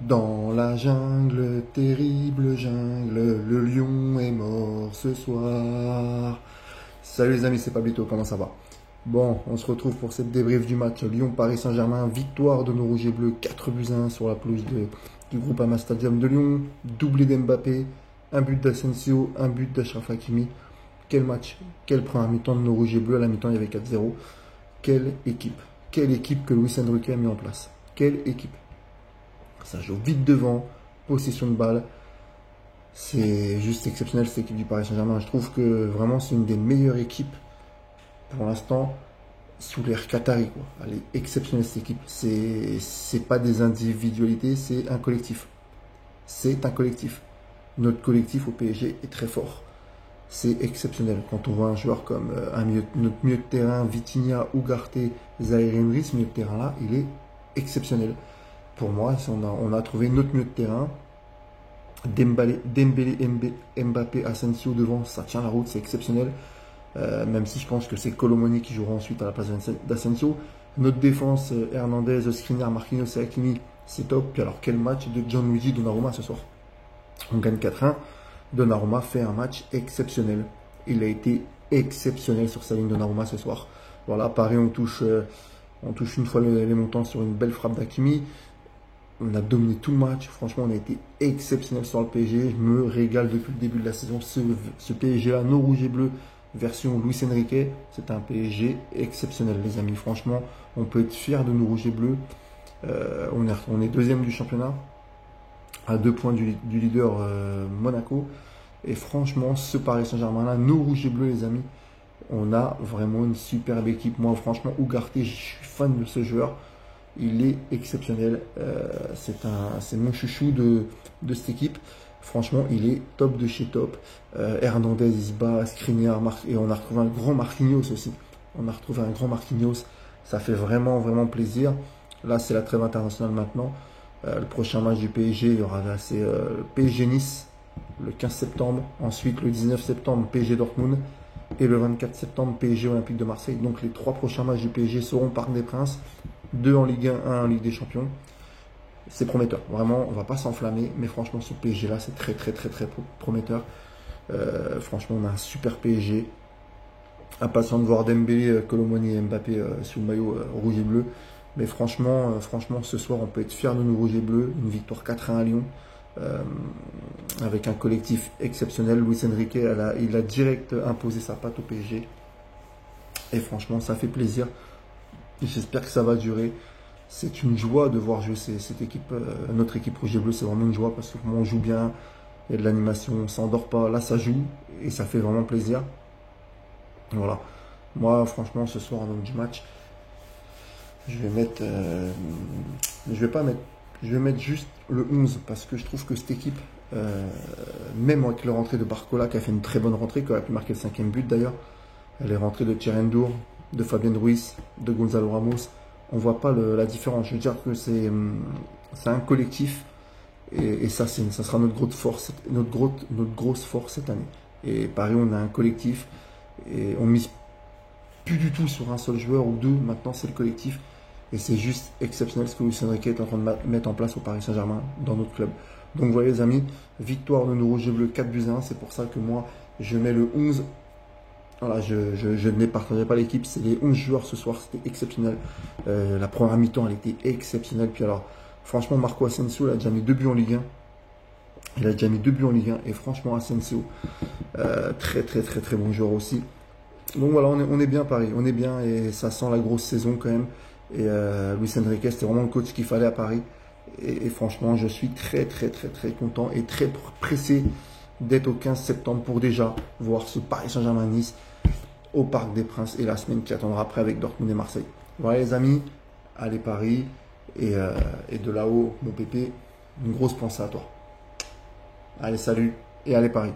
Dans la jungle, terrible jungle, le lion est mort ce soir. Salut les amis, c'est Pablito, comment ça va? Bon, on se retrouve pour cette débrief du match Lyon-Paris Saint-Germain. Victoire de nos rouges et bleus, 4 buts à 1 sur la pelouse du Groupama Stadium de Lyon. Doublé d'Mbappé, un but d'Asensio, un but d'Achraf Hakimi. Quel match, quel première mi-temps de nos rouges et bleus. À la mi-temps, il y avait 4-0. Quelle équipe que Luis Enrique a mis en place. Quelle équipe. Ça joue vite devant, possession de balle. C'est juste exceptionnel cette équipe du Paris Saint-Germain. Je trouve que vraiment c'est une des meilleures équipes pour l'instant sous l'ère Qatari, quoi. Elle est exceptionnelle cette équipe. C'est pas des individualités, c'est un collectif. C'est un collectif. Notre collectif au PSG est très fort. C'est exceptionnel. Quand on voit un joueur comme notre milieu de terrain, Vitinha, Ugarte, Zaïre Emery, ce milieu de terrain là, il est exceptionnel. Pour moi, on a trouvé notre milieu de terrain. Dembélé, Mbappé, Asensio devant, ça tient la route, c'est exceptionnel. Même si je pense que c'est Colomoni qui jouera ensuite à la place d'Asensio. Notre défense, Hernandez, Skriniar, Marquinhos et Hakimi, c'est top. Puis alors, quel match de Gianluigi Donnarumma ce soir? On gagne 4-1. Donnarumma fait un match exceptionnel. Il a été exceptionnel sur sa ligne Donnarumma ce soir. Voilà, Paris, on touche une fois les montants sur une belle frappe d'Hakimi. On a dominé tout le match. Franchement, on a été exceptionnel sur le PSG. Je me régale depuis le début de la saison. Ce PSG-là, nos rouges et bleus, version Luis Enrique, c'est un PSG exceptionnel, les amis. Franchement, on peut être fier de nos rouges et bleus. On est deuxième du championnat, à 2 points du leader Monaco. Et franchement, ce Paris Saint-Germain-là, nos rouges et bleus, les amis, on a vraiment une superbe équipe. Moi, franchement, Ugarte, je suis fan de ce joueur. Il est exceptionnel. C'est mon chouchou de cette équipe. Franchement, il est top de chez top. Hernandez, il se bat, Skriniar, et on a retrouvé un grand Marquinhos aussi. On a retrouvé un grand Marquinhos. Ça fait vraiment, vraiment plaisir. Là, c'est la trêve internationale maintenant. Le prochain match du PSG, il y aura c'est PSG Nice le 15 septembre. Ensuite, le 19 septembre, PSG Dortmund. Et le 24 septembre, PSG Olympique de Marseille. Donc, les 3 prochains matchs du PSG seront au Parc des Princes. 2 en Ligue 1, 1 en Ligue des Champions. C'est prometteur. Vraiment, on va pas s'enflammer. Mais franchement, ce PSG-là, c'est très, très, très, très prometteur. Franchement, on a un super PSG. Impatient de voir Dembélé, Colomoni et Mbappé sous le maillot rouge et bleu. Mais franchement, ce soir, on peut être fiers de nos rouges et bleus. Une victoire 4-1 à Lyon. Avec un collectif exceptionnel. Luis Enrique, il a direct imposé sa patte au PSG. Et franchement, ça fait plaisir. J'espère que ça va durer. C'est une joie de voir jouer cette équipe, notre équipe rouge et bleu. C'est vraiment une joie parce que on joue bien. Il y a de l'animation, on s'endort pas. Là, ça joue et ça fait vraiment plaisir. Voilà. Moi, franchement, ce soir, en homme du match, je vais mettre. Je vais mettre juste le 11 parce que je trouve que cette équipe, même avec la rentrée de Barcola qui a fait une très bonne rentrée, qui aurait pu marquer le 5e but d'ailleurs, elle est rentrée de Thierry Ndour, de Fabien Ruiz, de Gonzalo Ramos. On voit pas la différence. Je veux dire que c'est un collectif et ça sera notre grosse force cette année. Et Paris, on a un collectif et on mise plus du tout sur un seul joueur ou deux. Maintenant, c'est le collectif. Et c'est juste exceptionnel ce que Luis Enrique est en train de mettre en place au Paris Saint-Germain dans notre club. Donc voilà les amis, victoire de nos rouges et bleus 4 buts à 1. C'est pour ça que moi, je mets le 11. Voilà, je ne partagerai pas l'équipe. C'est les 11 joueurs ce soir, c'était exceptionnel. La première mi-temps, elle était exceptionnelle. Puis alors, franchement, Marco Asensio, il a déjà mis 2 buts en Ligue 1. Il a déjà mis 2 buts en Ligue 1. Et franchement, Asensio, très très très très bon joueur aussi. Donc voilà, on est bien Paris. On est bien et ça sent la grosse saison quand même. Et Luis Enrique, c'était vraiment le coach qu'il fallait à Paris. Et franchement, je suis très très très très content et très pressé d'être au 15 septembre pour déjà voir ce Paris Saint-Germain-Nice au Parc des Princes et la semaine qui attendra après avec Dortmund et Marseille. Voilà les amis, allez Paris et de là-haut, mon pépé, une grosse pensée à toi. Allez, salut et allez Paris.